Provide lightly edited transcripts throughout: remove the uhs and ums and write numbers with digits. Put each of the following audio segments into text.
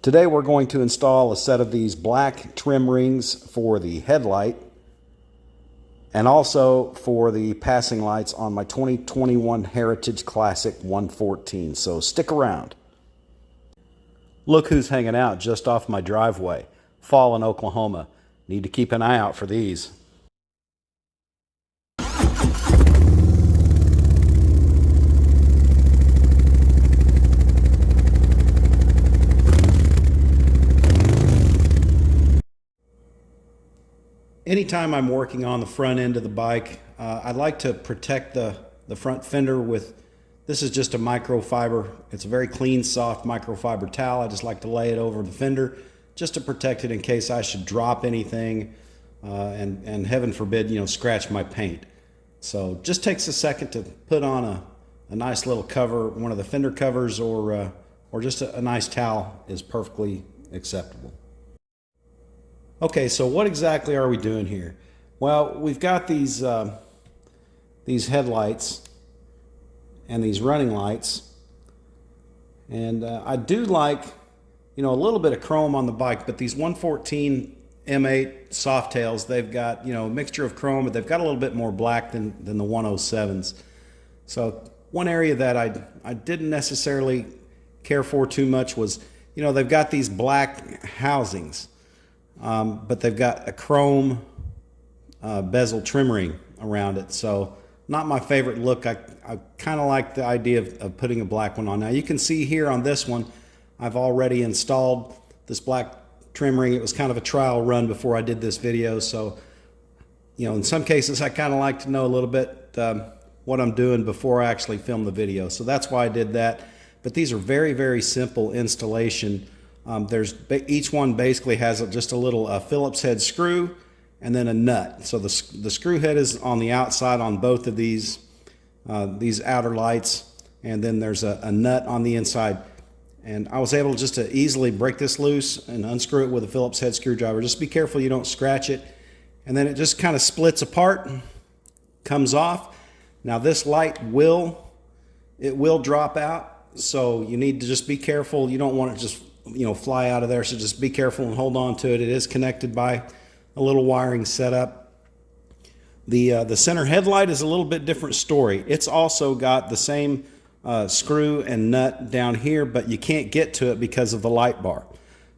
Today we're going to install a set of these black trim rings for the headlight and also for the passing lights on my 2021 Heritage Classic 114. So stick around. Look who's hanging out just off my driveway. Fall in Oklahoma. Need to keep an eye out for these. Anytime I'm working on the front end of the bike, I like to protect the front fender with, this is just a microfiber. It's a very clean, soft microfiber towel. I just like to lay it over the fender just to protect it in case I should drop anything and heaven forbid, scratch my paint. So just takes a second to put on a nice little cover, one of the fender covers, or just a nice towel is perfectly acceptable. Okay, so what exactly are we doing here? Well, we've got these headlights and these running lights, and I do like, a little bit of chrome on the bike, but these 114 M8 Softails, they've got, a mixture of chrome, but they've got a little bit more black than the 107s. So one area that I didn't necessarily care for too much was, they've got these black housings. But they've got a chrome bezel trim ring around it. So not my favorite look. I kind of like the idea of putting a black one on. Now you can see here on this one, I've already installed this black trim ring. It was kind of a trial run before I did this video. So, in some cases I kind of like to know a little bit what I'm doing before I actually film the video. So that's why I did that. But these are very, very simple installation. Each one basically has just a little Phillips head screw and then a nut. So the screw head is on the outside on both of these outer lights, and then there's a nut on the inside. And I was able just to easily break this loose and unscrew it with a Phillips head screwdriver. Just be careful you don't scratch it. And then it just kind of splits apart, comes off. Now this light will drop out, so you need to just be careful. You don't want it just fly out of there, so just be careful and hold on to it. It is connected by a little wiring setup. The center headlight is a little bit different story. It's also got the same screw and nut down here, but you can't get to it because of the light bar.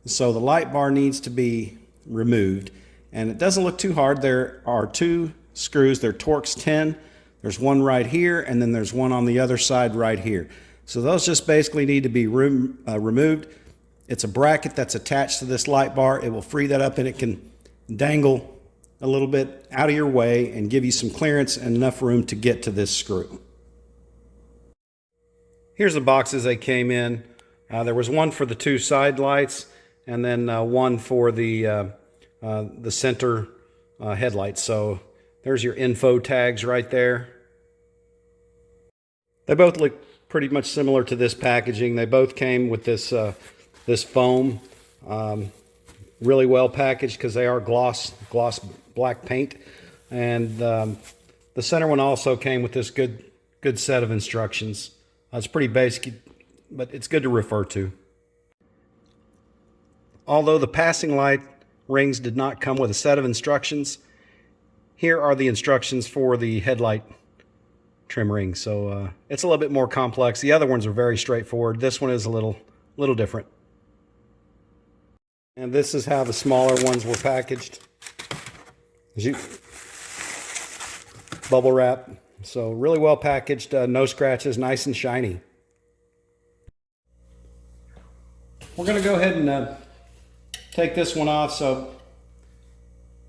So the light bar needs to be removed, and it doesn't look too hard. There are two screws. They're Torx 10. There's one right here, and then there's one on the other side right here. So those just basically need to be removed. It's a bracket that's attached to this light bar. It will free that up, and it can dangle a little bit out of your way and give you some clearance and enough room to get to this screw. Here's the boxes they came in. There was one for the two side lights, and then one for the center headlights. So there's your info tags right there. They both look pretty much similar to this packaging. They both came with this foam, really well packaged because they are gloss black paint. And the center one also came with this good set of instructions. It's pretty basic, but it's good to refer to. Although the passing light rings did not come with a set of instructions, here are the instructions for the headlight trim ring. So it's a little bit more complex. The other ones are very straightforward. This one is a little different. And this is how the smaller ones were packaged. Bubble wrap. So really well packaged, no scratches, nice and shiny. We're going to go ahead and take this one off. So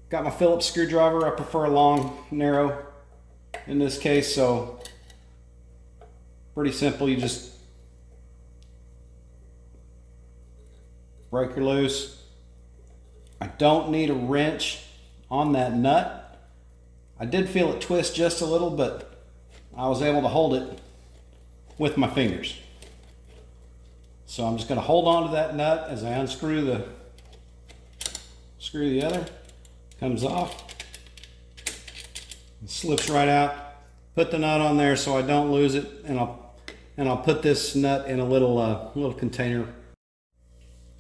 got my Phillips screwdriver. I prefer a long, narrow in this case. So pretty simple. You just break her loose. I don't need a wrench on that nut. I did feel it twist just a little, but I was able to hold it with my fingers. So I'm just going to hold on to that nut as I unscrew the other. Comes off. It slips right out. Put the nut on there so I don't lose it, and I'll put this nut in a little container.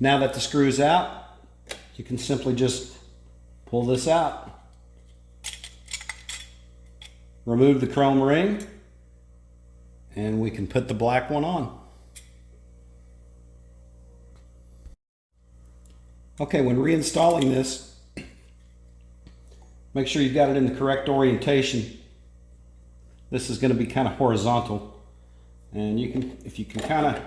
Now that the screw's out, you can simply just pull this out. Remove the chrome ring, and we can put the black one on. Okay, when reinstalling this, make sure you've got it in the correct orientation. This is going to be kind of horizontal, and you can, if you can kind of,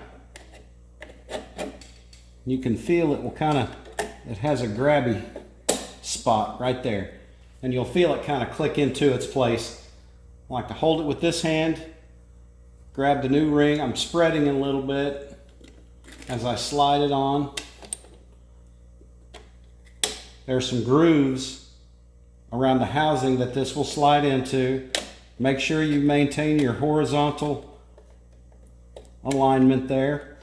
you can feel it will kind of, it has a grabby spot right there, and you'll feel it kind of click into its place. I like to hold it with this hand, grab the new ring. I'm spreading it a little bit as I slide it on. There's some grooves around the housing that this will slide into. Make sure you maintain your horizontal alignment there.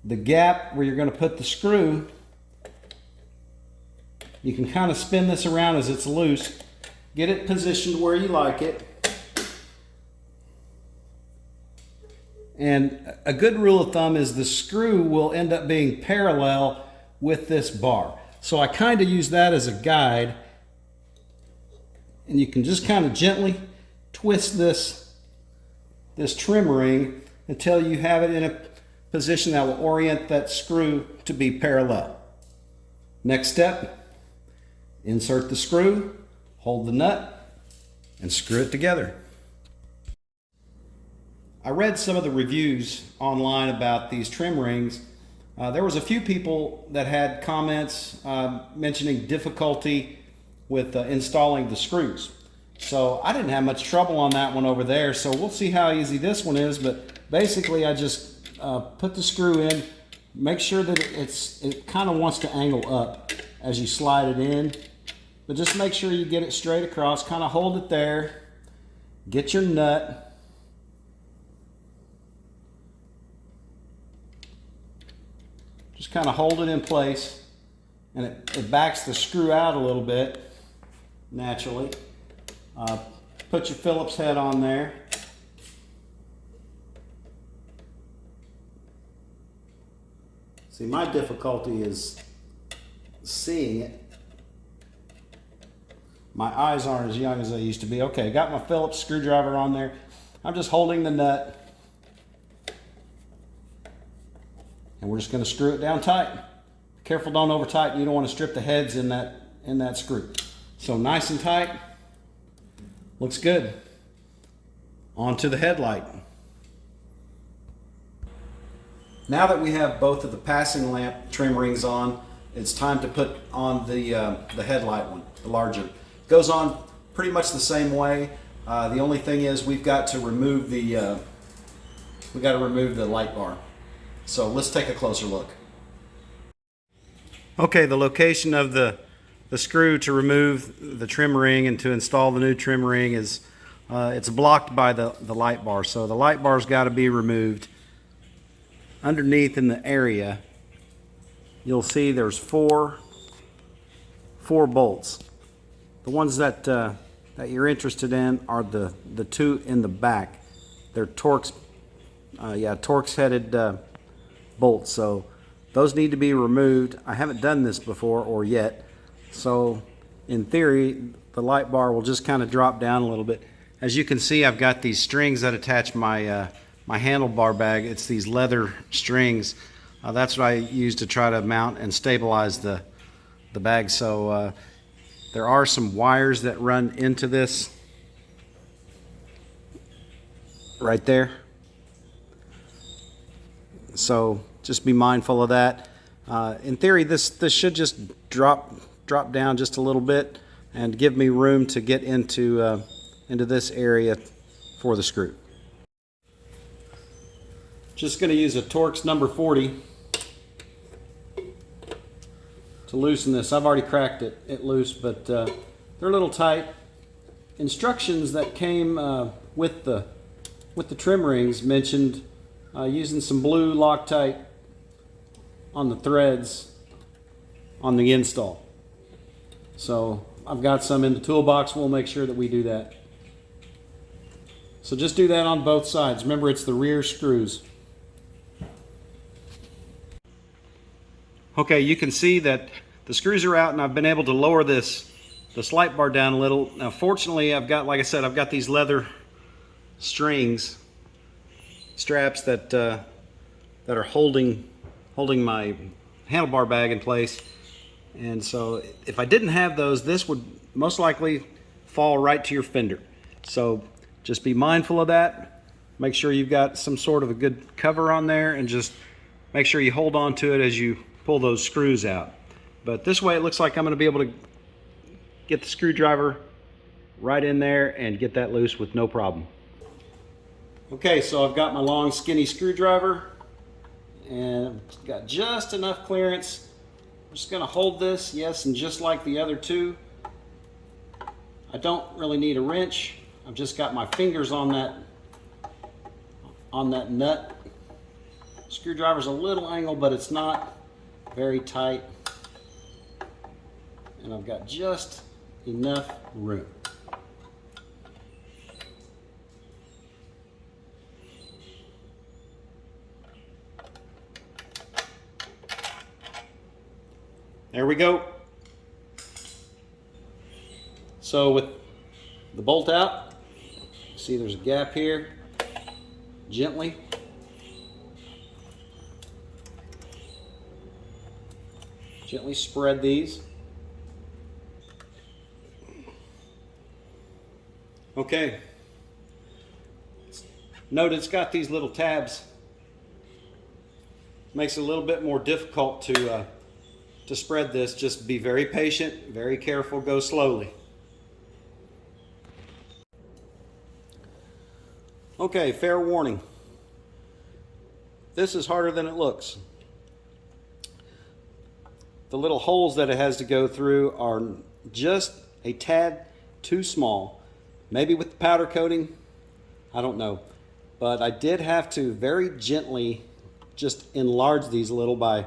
The gap where you're going to put the screw, you can kind of spin this around as it's loose. Get it positioned where you like it. And a good rule of thumb is the screw will end up being parallel with this bar. So I kind of use that as a guide. And you can just kind of gently twist this trim ring until you have it in a position that will orient that screw to be parallel. Next step, insert the screw, hold the nut, and screw it together. I read some of the reviews online about these trim rings. There was a few people that had comments mentioning difficulty with installing the screws. So I didn't have much trouble on that one over there. So we'll see how easy this one is. But basically I just put the screw in, make sure that it kind of wants to angle up as you slide it in. But just make sure you get it straight across, kind of hold it there, get your nut. Just kind of hold it in place, and it backs the screw out a little bit naturally. Put your Phillips head on there. See, my difficulty is seeing it. My eyes aren't as young as they used to be. Okay, got my Phillips screwdriver on there. I'm just holding the nut. And we're just going to screw it down tight. Careful, don't over tighten. You don't want to strip the heads in that screw. So nice and tight. Looks good. On to the headlight. Now that we have both of the passing lamp trim rings on, it's time to put on the headlight one, the larger. It goes on pretty much the same way. The only thing is we've got to remove the light bar. So let's take a closer look. Okay, the location of the screw to remove the trim ring and to install the new trim ring is it's blocked by the light bar. So the light bar's got to be removed. Underneath in the area, you'll see there's four bolts. The ones that you're interested in are the two in the back. They're Torx headed bolts, so those need to be removed. I haven't done this before or yet, so in theory the light bar will just kind of drop down a little bit. As you can see, I've got these strings that attach my my handlebar bag. It's these leather strings. That's what I use to try to mount and stabilize the bag. So there are some wires that run into this right there, so just be mindful of that. In theory, this should just drop down just a little bit and give me room to get into this area for the screw. Just going to use a Torx number 40 to loosen this. I've already cracked it loose, but they're a little tight. Instructions that came with the trim rings mentioned using some blue Loctite on the threads on the install. So I've got some in the toolbox. We'll make sure that we do that. So just do that on both sides. Remember, it's the rear screws. Okay, you can see that the screws are out and I've been able to lower this light bar down a little. Now fortunately I've got, like I said, I've got these leather straps that are holding my handlebar bag in place. And so if I didn't have those, this would most likely fall right to your fender. So just be mindful of that. Make sure you've got some sort of a good cover on there, and just make sure you hold on to it as you pull those screws out. But this way it looks like I'm going to be able to get the screwdriver right in there and get that loose with no problem. Okay, so I've got my long skinny screwdriver and got just enough clearance. I'm just going to hold this, yes, and just like the other two, I don't really need a wrench. I've just got my fingers on that nut. Screwdriver's a little angled, but it's not very tight. And I've got just enough room. There we go. So with the bolt out, see there's a gap here. Gently spread these. Okay. Note it's got these little tabs. Makes it a little bit more difficult to spread this. Just be very patient, very careful, go slowly. Okay, fair warning. This is harder than it looks. The little holes that it has to go through are just a tad too small. Maybe with the powder coating, I don't know. But I did have to very gently just enlarge these a little by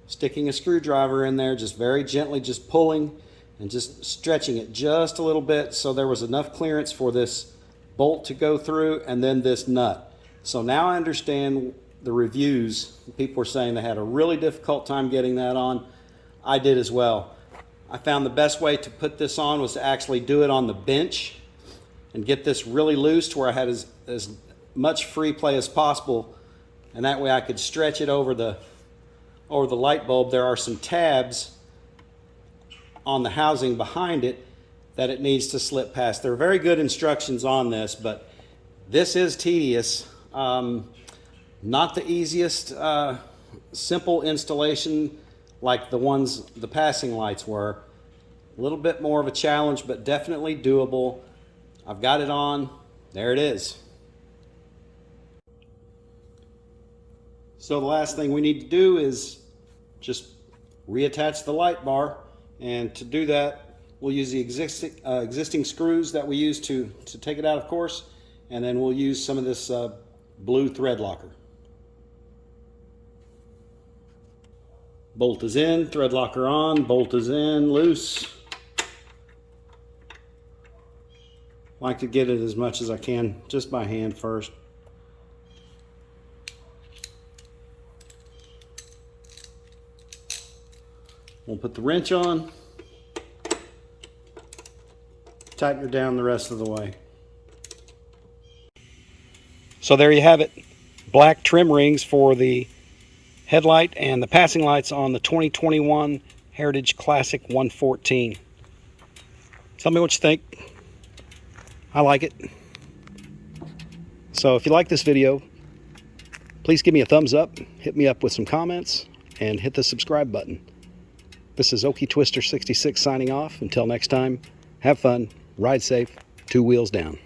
sticking a screwdriver in there, just very gently, just pulling and just stretching it just a little bit so there was enough clearance for this bolt to go through and then this nut. So now I understand the reviews. People were saying they had a really difficult time getting that on. I did as well. I found the best way to put this on was to actually do it on the bench and get this really loose to where I had as much free play as possible, and that way I could stretch it over the light bulb. There are some tabs on the housing behind it that it needs to slip past. There are very good instructions on this, but this is tedious. Not the easiest simple installation like the passing lights were. A little bit more of a challenge, but definitely doable. I've got it on. There it is. So the last thing we need to do is just reattach the light bar, and to do that we'll use the existing screws that we used to take it out, of course, and then we'll use some of this blue thread locker. Bolt is in, thread locker on, bolt is in, loose. Like to get it as much as I can just by hand first. We'll put the wrench on, tighten her down the rest of the way. So there you have it. Black trim rings for the headlight and the passing lights on the 2021 Heritage Classic 114. Tell me what you think. I like it. So if you like this video, please give me a thumbs up, hit me up with some comments, and hit the subscribe button. This is Okie Twister 66 signing off. Until next time, have fun, ride safe, 2 wheels down.